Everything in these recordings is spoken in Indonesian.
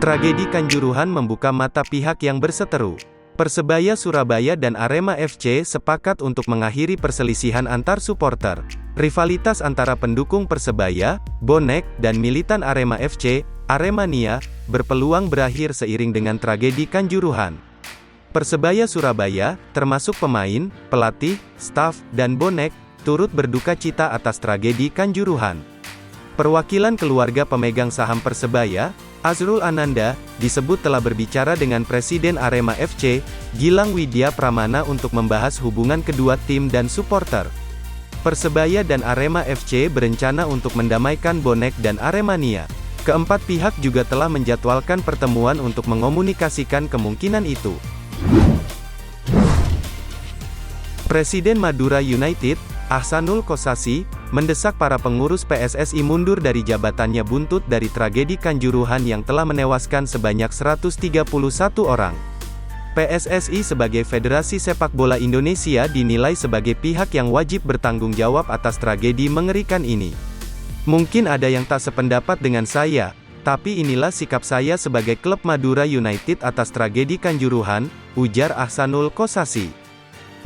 Tragedi Kanjuruhan membuka mata pihak yang berseteru. Persebaya Surabaya dan Arema FC sepakat untuk mengakhiri perselisihan antar supporter. Rivalitas antara pendukung Persebaya, bonek, dan militan Arema FC, Aremania, berpeluang berakhir seiring dengan tragedi Kanjuruhan. Persebaya Surabaya, termasuk pemain, pelatih, staf, dan bonek, turut berduka cita atas tragedi Kanjuruhan. Perwakilan keluarga pemegang saham Persebaya, Azrul Ananda, disebut telah berbicara dengan Presiden Arema FC, Gilang Widya Pramana untuk membahas hubungan kedua tim dan supporter. Persebaya dan Arema FC berencana untuk mendamaikan bonek dan Aremania. Keempat pihak juga telah menjadwalkan pertemuan untuk mengomunikasikan kemungkinan itu. Presiden Madura United, Ahsanul Kossasi, mendesak para pengurus PSSI mundur dari jabatannya buntut dari tragedi Kanjuruhan yang telah menewaskan sebanyak 131 orang. PSSI sebagai Federasi Sepak Bola Indonesia dinilai sebagai pihak yang wajib bertanggung jawab atas tragedi mengerikan ini. Mungkin ada yang tak sependapat dengan saya, tapi inilah sikap saya sebagai klub Madura United atas tragedi Kanjuruhan, ujar Ahsanul Kossasi.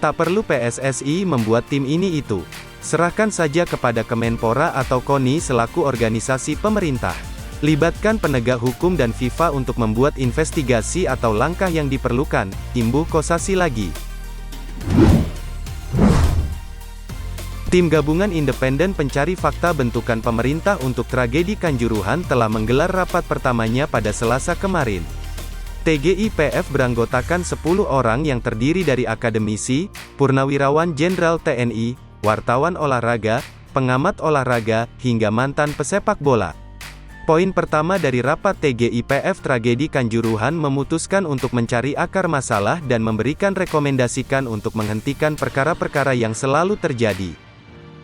Tak perlu PSSI membuat tim ini itu. Serahkan saja kepada Kemenpora atau KONI selaku organisasi pemerintah. Libatkan penegak hukum dan FIFA untuk membuat investigasi atau langkah yang diperlukan, imbuh Kossasi lagi. Tim gabungan independen pencari fakta bentukan pemerintah untuk tragedi Kanjuruhan telah menggelar rapat pertamanya pada Selasa kemarin. TGIPF beranggotakan 10 orang yang terdiri dari akademisi, purnawirawan Jenderal TNI, wartawan olahraga, pengamat olahraga, hingga mantan pesepak bola. Poin pertama dari rapat TGIPF tragedi Kanjuruhan memutuskan untuk mencari akar masalah dan memberikan rekomendasikan untuk menghentikan perkara-perkara yang selalu terjadi.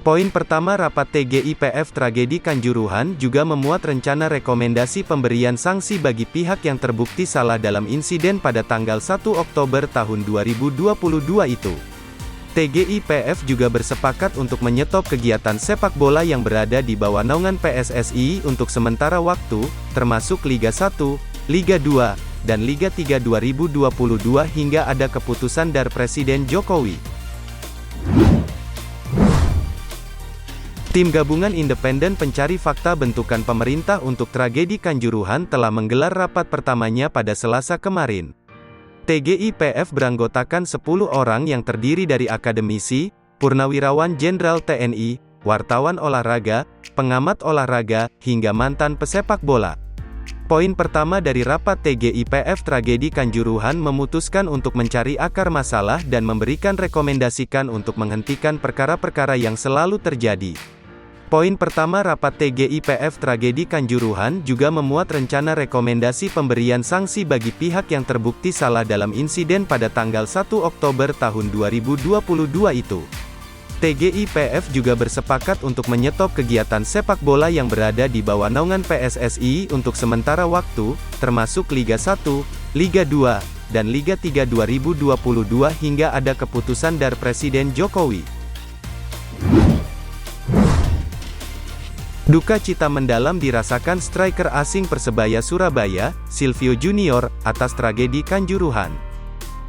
Poin pertama rapat TGIPF tragedi Kanjuruhan juga memuat rencana rekomendasi pemberian sanksi bagi pihak yang terbukti salah dalam insiden pada tanggal 1 Oktober tahun 2022 itu. TGIPF juga bersepakat untuk menyetop kegiatan sepak bola yang berada di bawah naungan PSSI untuk sementara waktu, termasuk Liga 1, Liga 2, dan Liga 3 2022 hingga ada keputusan dari Presiden Jokowi. Tim gabungan independen pencari fakta bentukan pemerintah untuk tragedi Kanjuruhan telah menggelar rapat pertamanya pada Selasa kemarin. TGIPF beranggotakan 10 orang yang terdiri dari akademisi, purnawirawan Jenderal TNI, wartawan olahraga, pengamat olahraga, hingga mantan pesepak bola. Poin pertama dari rapat TGIPF tragedi Kanjuruhan memutuskan untuk mencari akar masalah dan memberikan rekomendasikan untuk menghentikan perkara-perkara yang selalu terjadi. Poin pertama rapat TGIPF tragedi Kanjuruhan juga memuat rencana rekomendasi pemberian sanksi bagi pihak yang terbukti salah dalam insiden pada tanggal 1 Oktober tahun 2022 itu. TGIPF juga bersepakat untuk menyetop kegiatan sepak bola yang berada di bawah naungan PSSI untuk sementara waktu, termasuk Liga 1, Liga 2, dan Liga 3 2022 hingga ada keputusan dari Presiden Jokowi. Duka cita mendalam dirasakan striker asing Persebaya Surabaya, Silvio Junior, atas tragedi Kanjuruhan.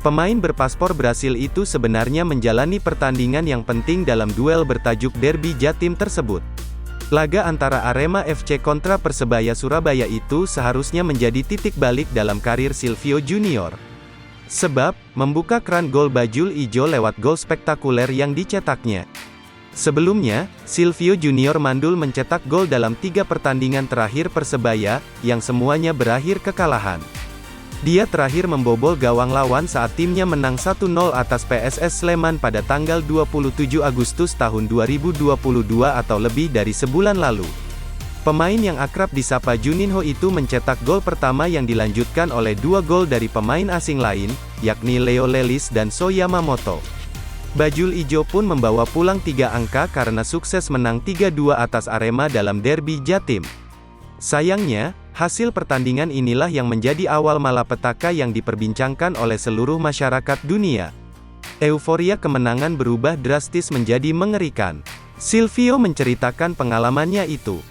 Pemain berpaspor Brasil itu sebenarnya menjalani pertandingan yang penting dalam duel bertajuk Derby Jatim tersebut. Laga antara Arema FC kontra Persebaya Surabaya itu seharusnya menjadi titik balik dalam karir Silvio Junior. Sebab, membuka keran gol bajul ijo lewat gol spektakuler yang dicetaknya. Sebelumnya, Silvio Junior mandul mencetak gol dalam 3 pertandingan terakhir Persebaya, yang semuanya berakhir kekalahan. Dia terakhir membobol gawang lawan saat timnya menang 1-0 atas PSS Sleman pada tanggal 27 Agustus tahun 2022 atau lebih dari sebulan lalu. Pemain yang akrab disapa Juninho itu mencetak gol pertama yang dilanjutkan oleh 2 gol dari pemain asing lain, yakni Leo Lelis dan So Yamamoto. Bajul ijo pun membawa pulang 3 angka karena sukses menang 3-2 atas Arema dalam Derby Jatim. Sayangnya, hasil pertandingan inilah yang menjadi awal malapetaka yang diperbincangkan oleh seluruh masyarakat dunia. Euforia kemenangan berubah drastis menjadi mengerikan. Silvio menceritakan pengalamannya itu.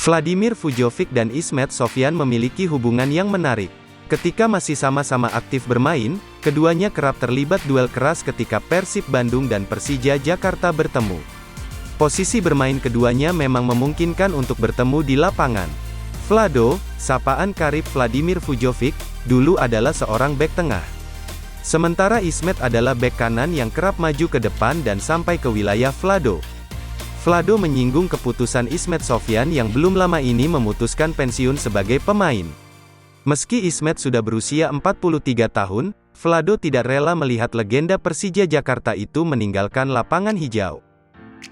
Vladimir Fujovic dan Ismet Sofyan memiliki hubungan yang menarik. Ketika masih sama-sama aktif bermain, keduanya kerap terlibat duel keras ketika Persib Bandung dan Persija Jakarta bertemu. Posisi bermain keduanya memang memungkinkan untuk bertemu di lapangan. Vlado, sapaan karib Vladimir Fujovic, dulu adalah seorang bek tengah. Sementara Ismet adalah bek kanan yang kerap maju ke depan dan sampai ke wilayah Vlado. Vlado menyinggung keputusan Ismet Sofyan yang belum lama ini memutuskan pensiun sebagai pemain. Meski Ismet sudah berusia 43 tahun, Vlado tidak rela melihat legenda Persija Jakarta itu meninggalkan lapangan hijau.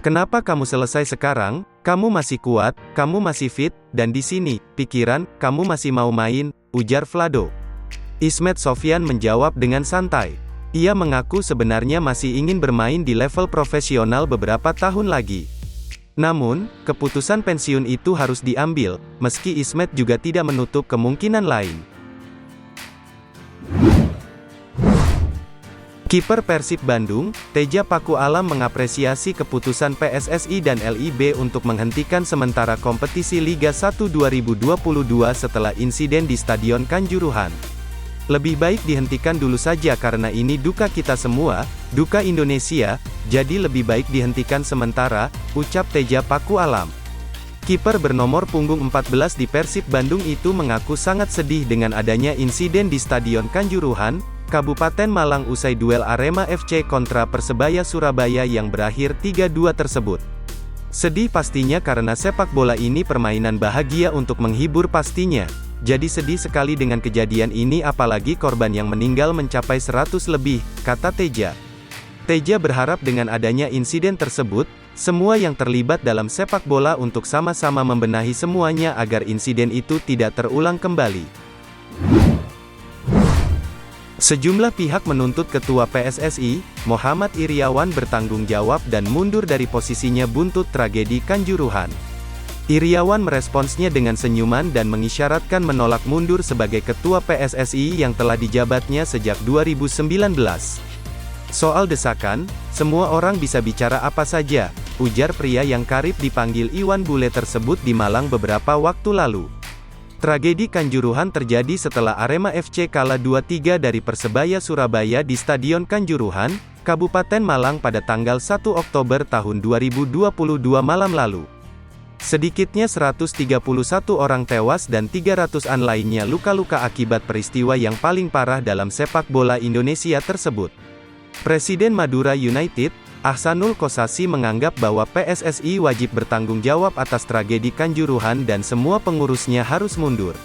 "Kenapa kamu selesai sekarang? Kamu masih kuat, kamu masih fit, dan di sini, pikiran, kamu masih mau main," ujar Vlado. Ismet Sofyan menjawab dengan santai. Ia mengaku sebenarnya masih ingin bermain di level profesional beberapa tahun lagi. Namun, keputusan pensiun itu harus diambil, meski Ismet juga tidak menutup kemungkinan lain. Kiper Persib Bandung, Teja Paku Alam mengapresiasi keputusan PSSI dan LIB untuk menghentikan sementara kompetisi Liga 1 2022 setelah insiden di Stadion Kanjuruhan. "Lebih baik dihentikan dulu saja karena ini duka kita semua, duka Indonesia, jadi lebih baik dihentikan sementara," ucap Teja Paku Alam. Kiper bernomor punggung 14 di Persib Bandung itu mengaku sangat sedih dengan adanya insiden di Stadion Kanjuruhan, Kabupaten Malang usai duel Arema FC kontra Persebaya Surabaya yang berakhir 3-2 tersebut. "Sedih pastinya karena sepak bola ini permainan bahagia untuk menghibur pastinya. Jadi sedih sekali dengan kejadian ini apalagi korban yang meninggal mencapai 100 lebih," kata Teja. Teja berharap dengan adanya insiden tersebut, semua yang terlibat dalam sepak bola untuk sama-sama membenahi semuanya agar insiden itu tidak terulang kembali. Sejumlah pihak menuntut Ketua PSSI, Muhammad Iriawan bertanggung jawab dan mundur dari posisinya buntut tragedi Kanjuruhan. Iriawan meresponsnya dengan senyuman dan mengisyaratkan menolak mundur sebagai Ketua PSSI yang telah dijabatnya sejak 2019. Soal desakan, "Semua orang bisa bicara apa saja," ujar pria yang karib dipanggil Iwan Bule tersebut di Malang beberapa waktu lalu. Tragedi Kanjuruhan terjadi setelah Arema FC kalah 2-3 dari Persebaya Surabaya di Stadion Kanjuruhan, Kabupaten Malang pada tanggal 1 Oktober tahun 2022 malam lalu. Sedikitnya 131 orang tewas dan 300-an lainnya luka-luka akibat peristiwa yang paling parah dalam sepak bola Indonesia tersebut. Presiden Madura United, Ahsanul Kossasi menganggap bahwa PSSI wajib bertanggung jawab atas tragedi Kanjuruhan dan semua pengurusnya harus mundur.